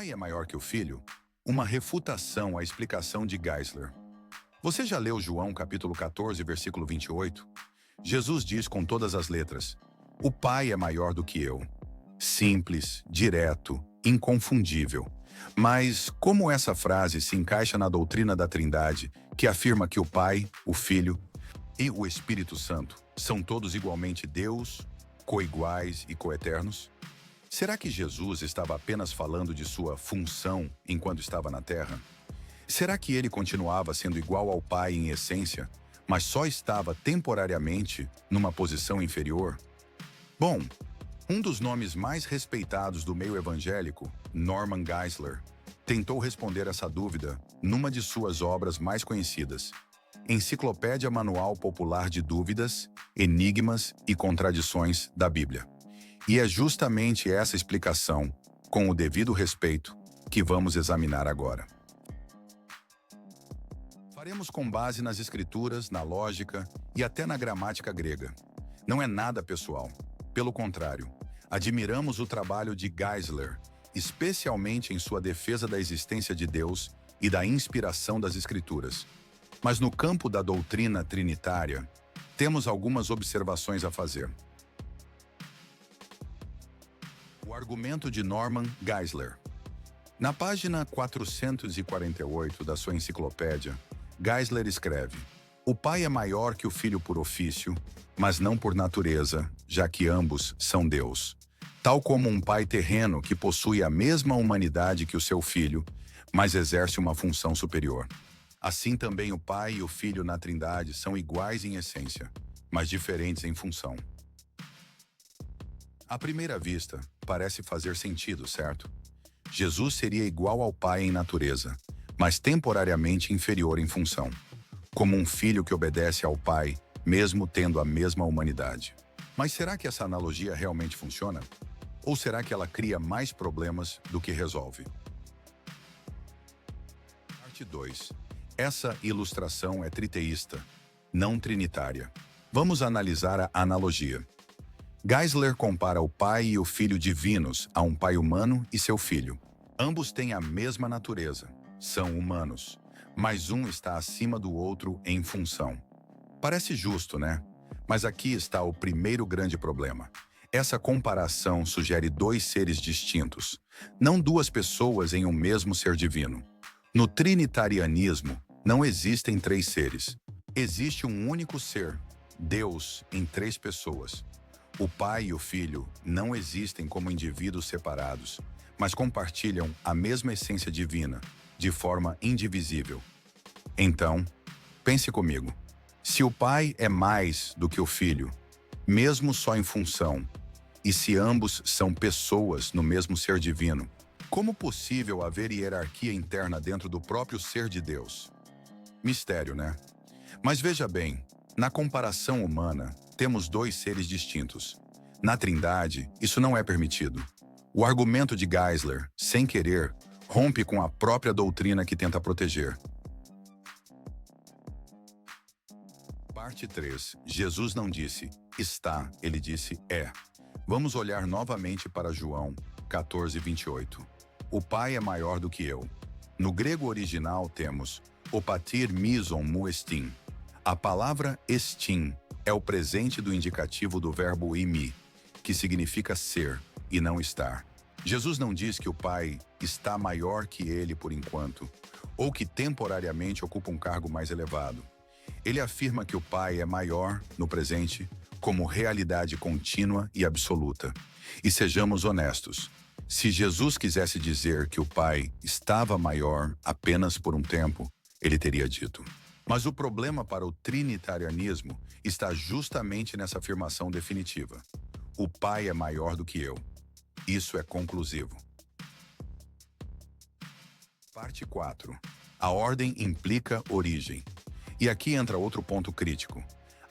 pai é maior que o filho? Uma refutação à explicação de Geisler. Você já leu João capítulo 14, versículo 28? Jesus diz com todas as letras: o pai é maior do que eu. Simples, direto, inconfundível. Mas como essa frase se encaixa na doutrina da Trindade, que afirma que o Pai, o Filho e o Espírito Santo são todos igualmente Deus, coiguais e coeternos? Será que Jesus estava apenas falando de sua função enquanto estava na Terra? Será que ele continuava sendo igual ao Pai em essência, mas só estava temporariamente numa posição inferior? Bom, um dos nomes mais respeitados do meio evangélico, Norman Geisler, tentou responder essa dúvida numa de suas obras mais conhecidas, Enciclopédia Manual Popular de Dúvidas, Enigmas e Contradições da Bíblia. E é justamente essa explicação, com o devido respeito, que vamos examinar agora. Faremos com base nas escrituras, na lógica e até na gramática grega. Não é nada pessoal. Pelo contrário, admiramos o trabalho de Geisler, especialmente em sua defesa da existência de Deus e da inspiração das Escrituras. Mas no campo da doutrina trinitária, temos algumas observações a fazer. O argumento de Norman Geisler. Na página 448 da sua enciclopédia, Geisler escreve: o pai é maior que o filho por ofício, mas não por natureza, já que ambos são Deus. Tal como um pai terreno que possui a mesma humanidade que o seu filho, mas exerce uma função superior. Assim também o pai e o filho na Trindade são iguais em essência, mas diferentes em função. À primeira vista, parece fazer sentido, certo? Jesus seria igual ao pai em natureza, mas temporariamente inferior em função, como um filho que obedece ao pai, mesmo tendo a mesma humanidade. Mas será que essa analogia realmente funciona? Ou será que ela cria mais problemas do que resolve? Parte 2. Essa ilustração é triteísta, não trinitária. Vamos analisar a analogia. Geisler compara o pai e o filho divinos a um pai humano e seu filho. Ambos têm a mesma natureza, são humanos, mas um está acima do outro em função. Parece justo, né? Mas aqui está o primeiro grande problema. Essa comparação sugere dois seres distintos, não duas pessoas em um mesmo ser divino. No trinitarianismo, não existem três seres. Existe um único ser, Deus, em três pessoas. O Pai e o Filho não existem como indivíduos separados, mas compartilham a mesma essência divina, de forma indivisível. Então, pense comigo. Se o Pai é mais do que o Filho, mesmo só em função, e se ambos são pessoas no mesmo ser divino, como possível haver hierarquia interna dentro do próprio ser de Deus? Mistério, né? Mas veja bem, na comparação humana, temos dois seres distintos. Na Trindade, isso não é permitido. O argumento de Geisler, sem querer, rompe com a própria doutrina que tenta proteger. Parte 3. Jesus não disse está, ele disse é. Vamos olhar novamente para João 14, 28. O Pai é maior do que eu. No grego original temos o patir mison mu estin. A palavra estin é o presente do indicativo do verbo imi, que significa ser e não estar. Jesus não diz que o Pai está maior que ele por enquanto, ou que temporariamente ocupa um cargo mais elevado. Ele afirma que o Pai é maior, no presente, como realidade contínua e absoluta. E sejamos honestos, se Jesus quisesse dizer que o Pai estava maior apenas por um tempo, ele teria dito. Mas o problema para o trinitarianismo está justamente nessa afirmação definitiva. O Pai é maior do que eu. Isso é conclusivo. Parte 4. A ordem implica origem. E aqui entra outro ponto crítico.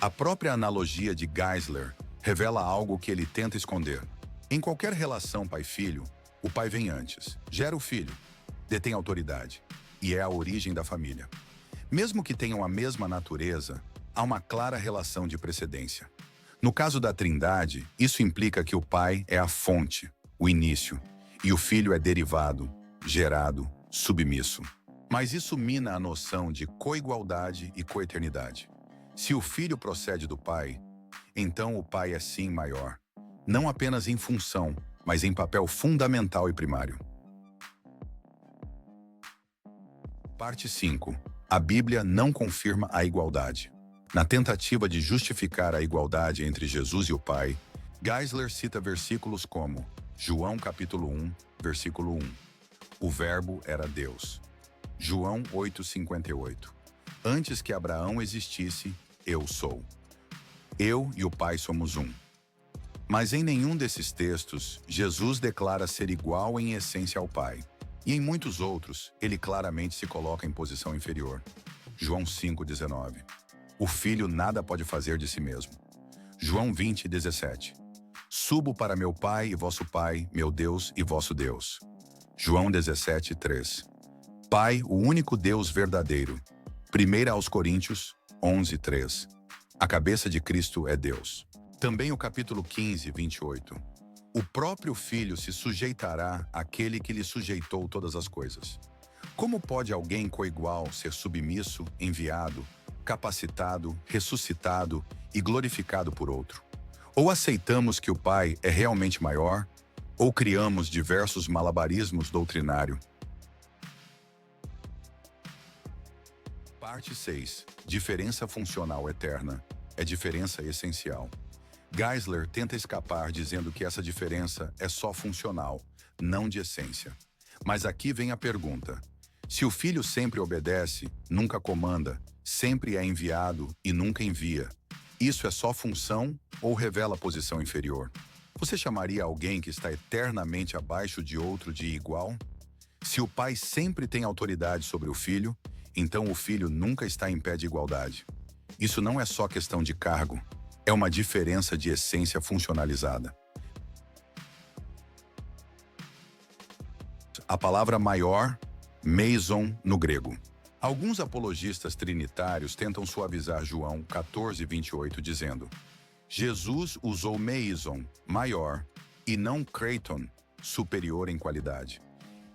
A própria analogia de Geisler revela algo que ele tenta esconder. Em qualquer relação pai-filho, o pai vem antes, gera o filho, detém autoridade e é a origem da família. Mesmo que tenham a mesma natureza, há uma clara relação de precedência. No caso da Trindade, isso implica que o pai é a fonte, o início, e o filho é derivado, gerado, submisso. Mas isso mina a noção de coigualdade e coeternidade. Se o filho procede do pai, então o pai é sim maior, não apenas em função, mas em papel fundamental e primário. Parte 5. A Bíblia não confirma a igualdade. Na tentativa de justificar a igualdade entre Jesus e o Pai, Geisler cita versículos como João capítulo 1, versículo 1. O Verbo era Deus. João 8,58. Antes que Abraão existisse, eu sou. Eu e o Pai somos um. Mas em nenhum desses textos, Jesus declara ser igual em essência ao Pai. E em muitos outros, ele claramente se coloca em posição inferior. João 5,19. O Filho nada pode fazer de si mesmo. João 20,17. Subo para meu Pai e vosso Pai, meu Deus e vosso Deus. João 17,3. Pai, o único Deus verdadeiro. 1 aos Coríntios 11,3. A cabeça de Cristo é Deus. Também o capítulo 15, 28. O próprio Filho se sujeitará àquele que lhe sujeitou todas as coisas. Como pode alguém coigual ser submisso, enviado, capacitado, ressuscitado e glorificado por outro? Ou aceitamos que o Pai é realmente maior, ou criamos diversos malabarismos doutrinários. Parte 6. Diferença funcional eterna. É diferença essencial. Geisler tenta escapar dizendo que essa diferença é só funcional, não de essência. Mas aqui vem a pergunta. Se o Filho sempre obedece, nunca comanda, sempre é enviado e nunca envia, isso é só função ou revela posição inferior? Você chamaria alguém que está eternamente abaixo de outro de igual? Se o Pai sempre tem autoridade sobre o Filho, então o Filho nunca está em pé de igualdade. Isso não é só questão de cargo, é uma diferença de essência funcionalizada. A palavra maior, meison no grego. Alguns apologistas trinitários tentam suavizar João 14:28 dizendo: Jesus usou meison, maior, e não kreiton, superior em qualidade.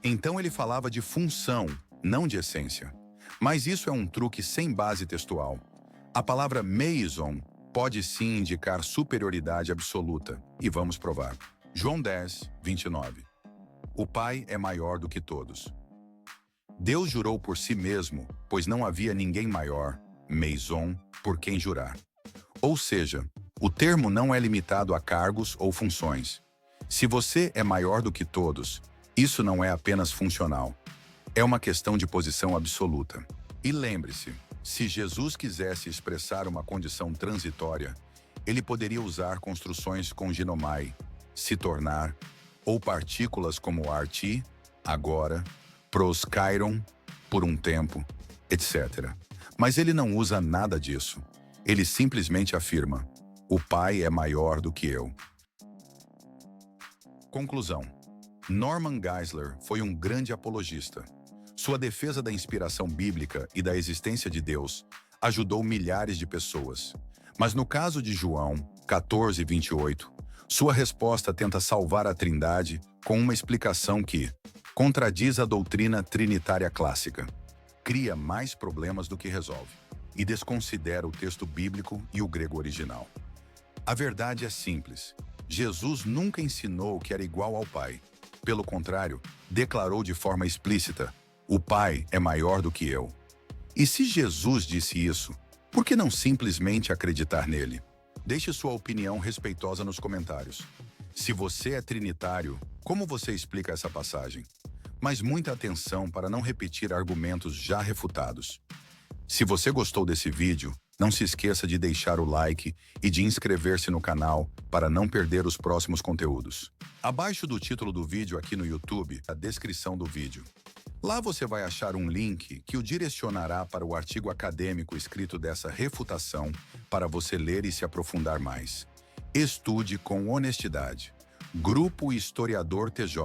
Então ele falava de função, não de essência. Mas isso é um truque sem base textual. A palavra meison pode sim indicar superioridade absoluta, e vamos provar. João 10:29. O Pai é maior do que todos. Deus jurou por si mesmo, pois não havia ninguém maior, meison, por quem jurar. Ou seja, o termo não é limitado a cargos ou funções. Se você é maior do que todos, isso não é apenas funcional. É uma questão de posição absoluta. E lembre-se, se Jesus quisesse expressar uma condição transitória, ele poderia usar construções com ginomai, se tornar, ou partículas como arti, agora, pros kairon, por um tempo, etc. Mas ele não usa nada disso. Ele simplesmente afirma: o Pai é maior do que eu. Conclusão. Norman Geisler foi um grande apologista. Sua defesa da inspiração bíblica e da existência de Deus ajudou milhares de pessoas. Mas no caso de João 14:28, sua resposta tenta salvar a Trindade com uma explicação que contradiz a doutrina trinitária clássica, cria mais problemas do que resolve, e desconsidera o texto bíblico e o grego original. A verdade é simples. Jesus nunca ensinou que era igual ao Pai. Pelo contrário, declarou de forma explícita: o Pai é maior do que eu. E se Jesus disse isso, por que não simplesmente acreditar nele? Deixe sua opinião respeitosa nos comentários. Se você é trinitário, como você explica essa passagem? Mas muita atenção para não repetir argumentos já refutados. Se você gostou desse vídeo, não se esqueça de deixar o like e de inscrever-se no canal para não perder os próximos conteúdos. Abaixo do título do vídeo aqui no YouTube, a descrição do vídeo. Lá você vai achar um link que o direcionará para o artigo acadêmico escrito dessa refutação para você ler e se aprofundar mais. Estude com honestidade. Grupo Historiador TJ.